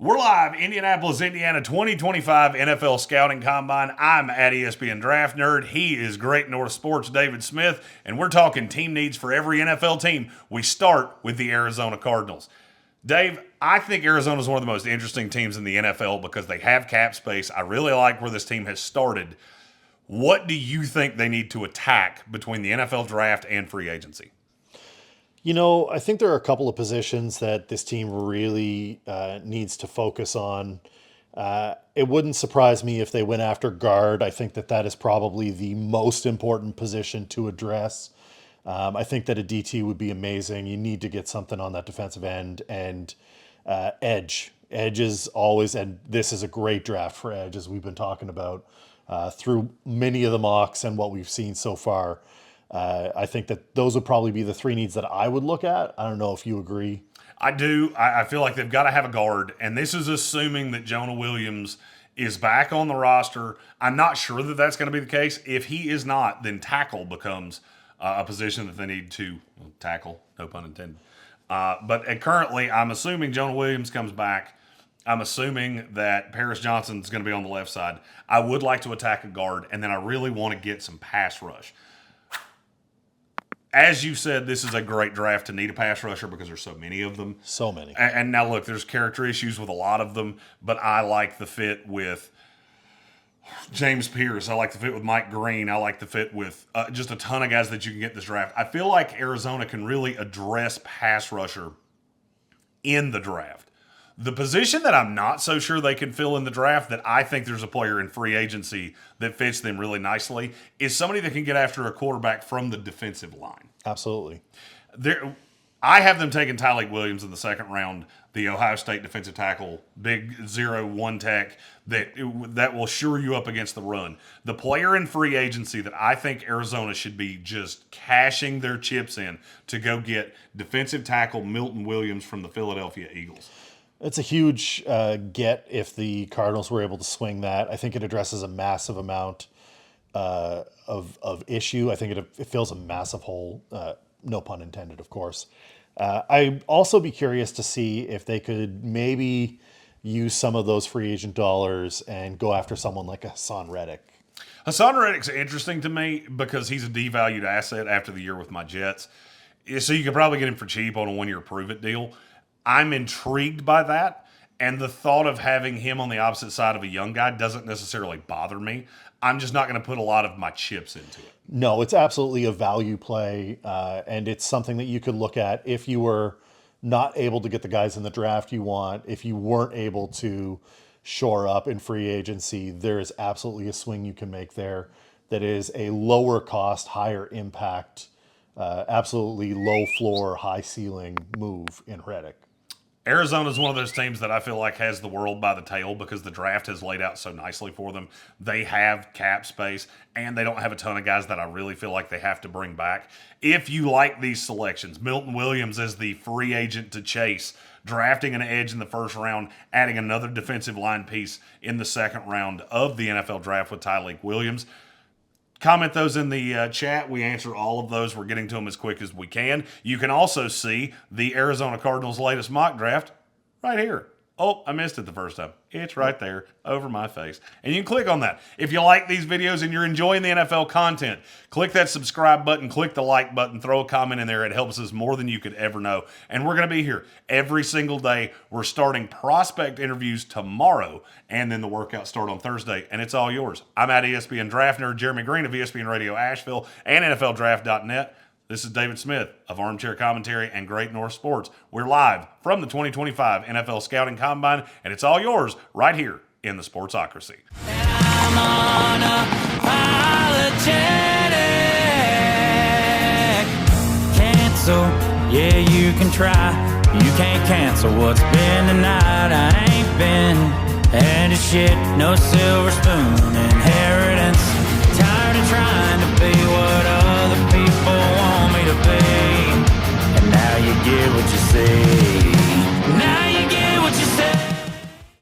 We're live, Indianapolis, Indiana, 2025 NFL Scouting Combine. I'm at ESPN Draft Nerd. He is Great North Sports, David Smith, and we're talking team needs for every NFL team. We start with the Arizona Cardinals. Dave, I think Arizona is one of the most interesting teams in the NFL because they have cap space. I really like where this team has started. What do you think they need to attack between the NFL draft and free agency? You know, I think there are a couple of positions that this team really needs to focus on. It wouldn't surprise me if they went after guard. I think that is probably the most important position to address. I think that a DT would be amazing. You need to get something on that defensive end and edge. Edge is always, and this is a great draft for edge, as we've been talking about through many of the mocks and what we've seen so far. I think that those would probably be the three needs that I would look at. I don't know if you agree. I do. I feel like they've got to have a guard, and this is assuming that Jonah Williams is back on the roster. I'm not sure that that's going to be the case. If he is not, then tackle becomes a position that they need to tackle, no pun intended. But currently, I'm assuming Jonah Williams comes back. I'm assuming that Paris Johnson's going to be on the left side. I would like to attack a guard, and then I really want to get some pass rush. As you said, this is a great draft to need a pass rusher because there's so many of them. So many. And now, look, there's character issues with a lot of them, but I like the fit with James Pierce. I like the fit with Mike Green. I like the fit with just a ton of guys that you can get in this draft. I feel like Arizona can really address pass rusher in the draft. The position that I'm not so sure they can fill in the draft, that I think there's a player in free agency that fits them really nicely, is somebody that can get after a quarterback from the defensive line. Absolutely. I have them taking Tyleik Williams in the second round, the Ohio State defensive tackle, big 0-1 tech that will shore you up against the run. The player in free agency that I think Arizona should be just cashing their chips in to go get defensive tackle Milton Williams from the Philadelphia Eagles. It's a huge get if the Cardinals were able to swing that. I think it addresses a massive amount of issue. I think it fills a massive hole, no pun intended, of course. I'd also be curious to see if they could maybe use some of those free agent dollars and go after someone like a Hassan Reddick. Hassan Reddick's interesting to me because he's a devalued asset after the year with my Jets. So you could probably get him for cheap on a one-year prove-it deal. I'm intrigued by that, and the thought of having him on the opposite side of a young guy doesn't necessarily bother me. I'm just not going to put a lot of my chips into it. No, it's absolutely a value play, and it's something that you could look at if you were not able to get the guys in the draft you want, if you weren't able to shore up in free agency. There is absolutely a swing you can make there that is a lower cost, higher impact, absolutely low floor, high ceiling move in Reddick. Arizona is one of those teams that I feel like has the world by the tail because the draft has laid out so nicely for them. They have cap space, and they don't have a ton of guys that I really feel like they have to bring back. If you like these selections, Milton Williams as the free agent to chase, drafting an edge in the first round, adding another defensive line piece in the second round of the NFL draft with Tyleik Williams. Comment those in the chat. We answer all of those. We're getting to them as quick as we can. You can also see the Arizona Cardinals' latest mock draft right here. Oh, I missed it the first time. It's right there over my face. And you can click on that. If you like these videos and you're enjoying the NFL content, click that subscribe button, click the like button, throw a comment in there. It helps us more than you could ever know. And we're going to be here every single day. We're starting prospect interviews tomorrow, and then the workouts start on Thursday, and it's all yours. I'm at ESPN Draft Nerd, Jeremy Green of ESPN Radio Asheville and NFLDraft.net. This is David Smith of Armchair Commentary and Great North Sports. We're live from the 2025 NFL Scouting Combine, and it's all yours right here in the Sportsocracy. I'm unapologetic. Cancel, yeah, you can try. You can't cancel what's been tonight. I ain't been had a shit, no silver spoon, and